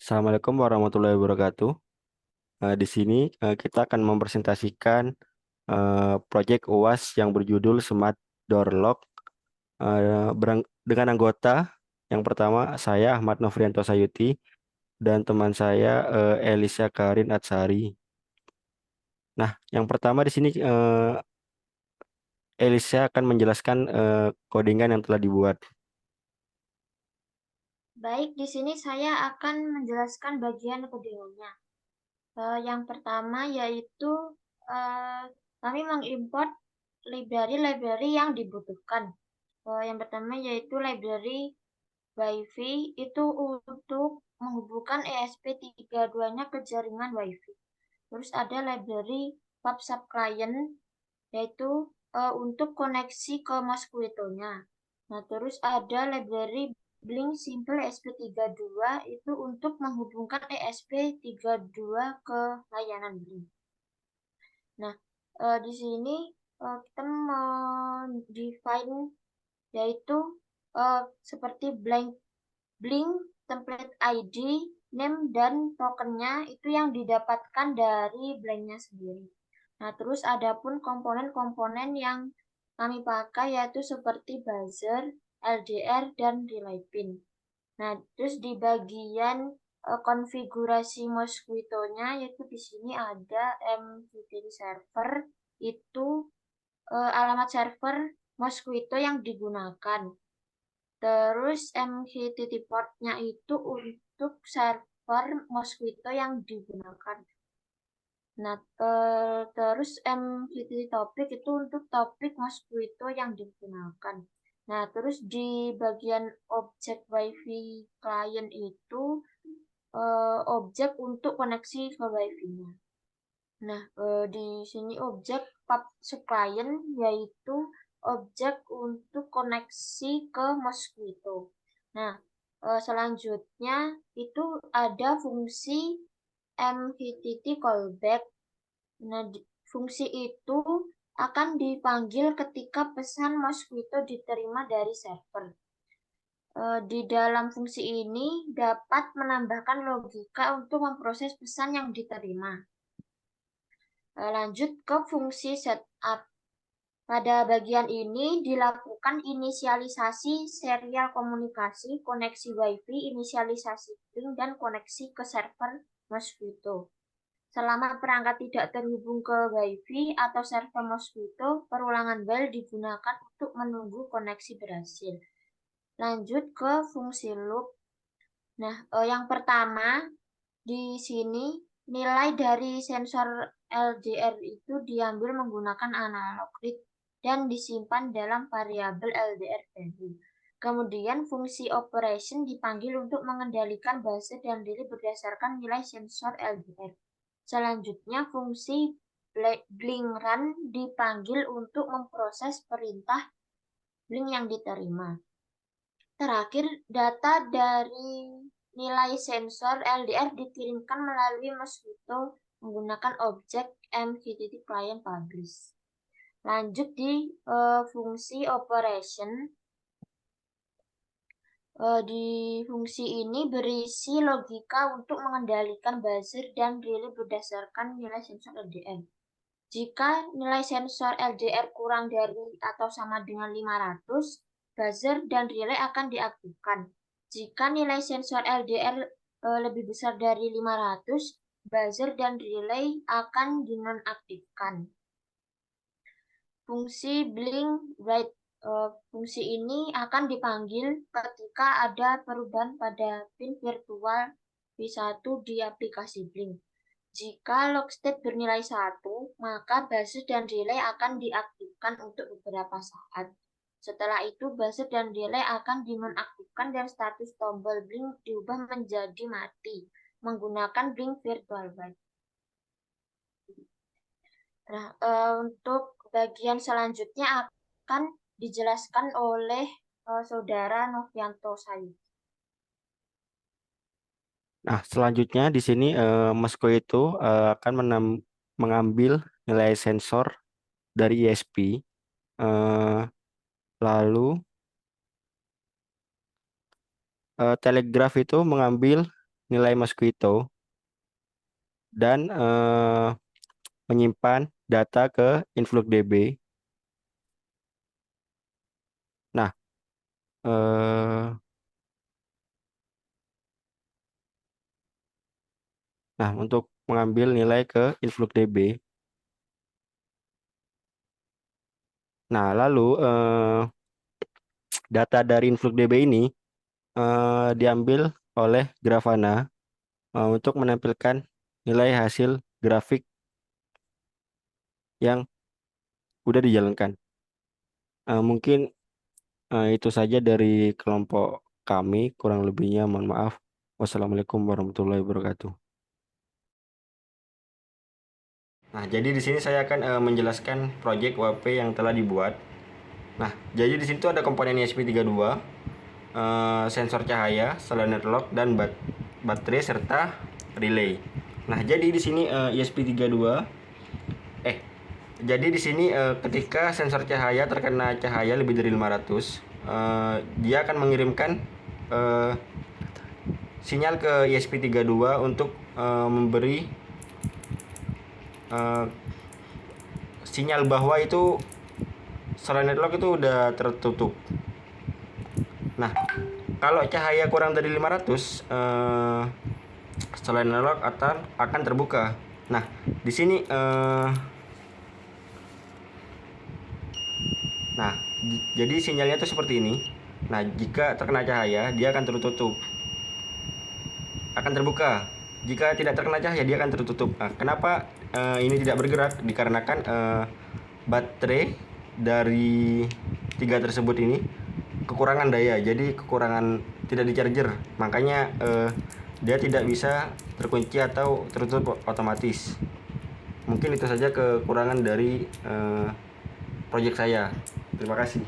Assalamualaikum warahmatullahi wabarakatuh. Di sini kita akan mempresentasikan proyek UAS yang berjudul Smart Door Lock dengan anggota yang pertama saya Ahmad Nofrianto Sayuti dan teman saya Elisa Karin Atsari. Nah, yang pertama di sini Elisa akan menjelaskan codingan yang telah dibuat. Baik, di sini saya akan menjelaskan bagian codingannya. Yang pertama yaitu kami mengimport library-library yang dibutuhkan. Yang pertama yaitu library Wi-Fi itu untuk menghubungkan ESP32-nya ke jaringan Wi-Fi. Terus ada library PubSub Client yaitu untuk koneksi ke Mosquito-nya. Nah, terus ada library Blink Simple ESP32 itu untuk menghubungkan ESP32 ke layanan Blink. Nah, di sini kita define yaitu seperti Blink template ID, name dan tokennya itu yang didapatkan dari Blinknya sendiri. Nah, terus ada pun komponen-komponen yang kami pakai yaitu seperti buzzer, LDR, dan relay pin. Nah, terus di bagian konfigurasi Mosquito-nya yaitu di sini ada MQTT server itu alamat server Mosquito yang digunakan. Terus MQTT port-nya itu untuk server Mosquito yang digunakan. Nah, terus MQTT topik itu untuk topik Mosquito yang digunakan. Nah, terus di bagian objek WiFi client itu objek untuk koneksi ke WiFi-nya. Nah, di sini objek pub client yaitu objek untuk koneksi ke Mosquito. Nah, selanjutnya itu ada fungsi MQTT callback. Nah, fungsi itu akan dipanggil ketika pesan Mosquito diterima dari server. Di dalam fungsi ini dapat menambahkan logika untuk memproses pesan yang diterima. Lanjut ke fungsi setup. Pada bagian ini dilakukan inisialisasi serial komunikasi, koneksi WiFi, inisialisasi ping, dan koneksi ke server Mosquito. Selama perangkat tidak terhubung ke WiFi atau server Mosquito, perulangan while digunakan untuk menunggu koneksi berhasil. Lanjut ke fungsi loop. Nah, yang pertama di sini nilai dari sensor LDR itu diambil menggunakan analog read dan disimpan dalam variabel LDR value. Kemudian fungsi operation dipanggil untuk mengendalikan buzzer dan relay berdasarkan nilai sensor LDR. Selanjutnya fungsi blink run dipanggil untuk memproses perintah blink yang diterima. Terakhir, data dari nilai sensor LDR dikirimkan melalui Mosquito menggunakan objek MQTT client publish. Lanjut di fungsi operation. Di fungsi ini berisi logika untuk mengendalikan buzzer dan relay berdasarkan nilai sensor LDR. Jika nilai sensor LDR kurang dari atau sama dengan 500, buzzer dan relay akan diaktifkan. Jika nilai sensor LDR lebih besar dari 500, buzzer dan relay akan dinonaktifkan. Fungsi blink write fungsi ini akan dipanggil ketika ada perubahan pada pin virtual V1 di aplikasi Blink. Jika log state bernilai 1, maka buzzer dan relay akan diaktifkan untuk beberapa saat. Setelah itu, buzzer dan relay akan dinonaktifkan dan status tombol Blink diubah menjadi mati menggunakan Blink Virtual White. Nah, untuk bagian selanjutnya akan dijelaskan oleh Saudara Novianto Sayuti. Nah, selanjutnya di sini Mesko itu akan mengambil nilai sensor dari ISP, lalu Telegraph itu mengambil nilai mosquito dan menyimpan data ke InfluxDB. Nah, eh, untuk mengambil nilai ke InfluxDB. Nah, lalu data dari InfluxDB ini diambil oleh Grafana untuk menampilkan nilai hasil grafik yang udah dijalankan. Mungkin itu saja dari kelompok kami, kurang lebihnya mohon maaf. Wassalamualaikum warahmatullahi wabarakatuh. Nah, jadi di sini saya akan menjelaskan proyek WP yang telah dibuat. Nah, jadi di situ ada komponen ESP32, sensor cahaya, solenoid lock, dan baterai serta relay. Nah, jadi di sini ESP32 jadi di sini ketika sensor cahaya terkena cahaya lebih dari 500, dia akan mengirimkan sinyal ke ESP32 untuk memberi sinyal bahwa itu solenoid lock itu udah tertutup. Nah, kalau cahaya kurang dari 500, solenoid lock akan terbuka. Nah, di sini jadi sinyalnya itu seperti ini. Nah, jika terkena cahaya, dia akan tertutup. Akan terbuka. Jika tidak terkena cahaya, dia akan tertutup. Nah, kenapa ini tidak bergerak? Dikarenakan baterai dari 3 tersebut ini kekurangan daya. Jadi kekurangan, tidak di charger. Makanya dia tidak bisa terkunci atau tertutup otomatis. Mungkin itu saja kekurangan dari proyek saya. Terima kasih.